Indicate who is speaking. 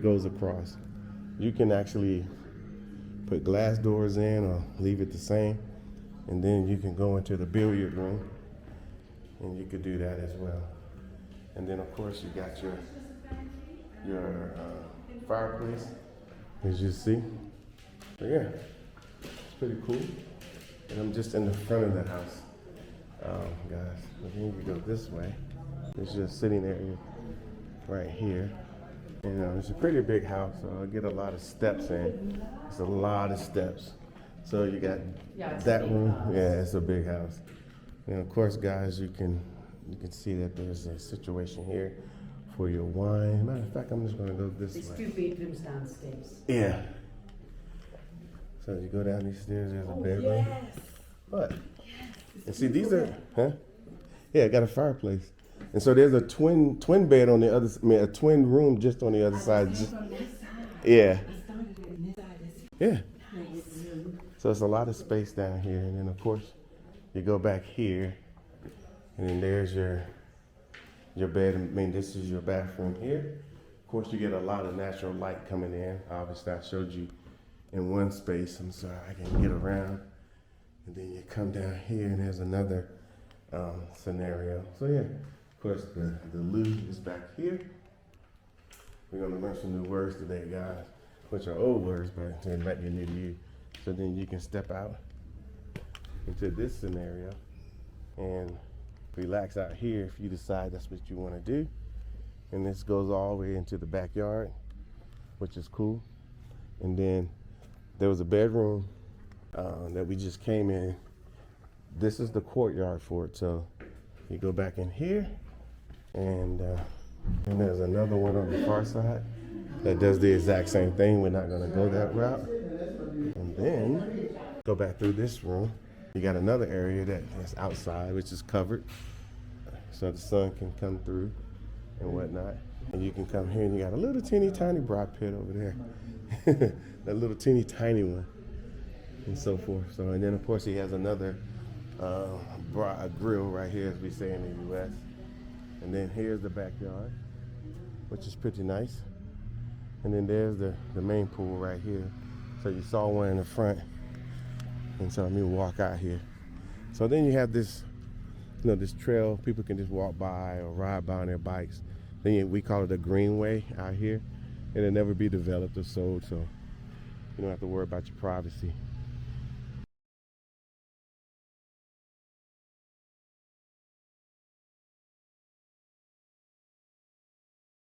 Speaker 1: goes across. You can actually put glass doors in or leave it the same, and then you can go into the billiard room, and you could do that as well. And then of course you got your fireplace, as you see. So yeah, it's pretty cool. And I'm just in the front of the house, guys. And then you go this way. It's just sitting area right here. And it's a pretty big house, so I get a lot of steps in. It's a lot of steps. So you got that room. Yeah, it's a big house. And of course, guys, you can see that there's a situation here for your wine. Matter of fact, I'm just gonna go this
Speaker 2: There's
Speaker 1: way.
Speaker 2: 2 bedrooms downstairs.
Speaker 1: Yeah. So you go down these stairs, there's a bedroom.
Speaker 2: Yes.
Speaker 1: What? And see, these are, yeah, I got a fireplace. And so there's a twin bed on the other, a twin room just on the other side. Yeah. Yeah. So it's a lot of space down here. And then of course, you go back here, and then there's your bed. I mean, this is your bathroom here. Of course, you get a lot of natural light coming in. Obviously, I showed you in one space. I'm sorry, I can get around. And then you come down here, and there's another scenario. So yeah, of course, the loo is back here. We're gonna learn some new words today, guys, which are old words, but they might be new to you. So then you can step out into this scenario and relax out here if you decide that's what you want to do. And this goes all the way into the backyard, which is cool. And then there was a bedroom that we just came in. This is the courtyard for it. So you go back in here, and there's another one on the far side that does the exact same thing. We're not gonna go that route. And then go back through this room. You got another area that's outside, which is covered, so the sun can come through and whatnot. And you can come here, and you got a little teeny tiny broad pit over there. That little teeny tiny one, and so forth. So, and then of course he has another grill right here, as we say in the U.S. And then here's the backyard, which is pretty nice. And then there's the main pool right here. So you saw one in the front, and so let me walk out here. So then you have this, this trail people can just walk by or ride by on their bikes. Then we call it a Greenway out here. It'll never be developed or sold, so you don't have to worry about your privacy.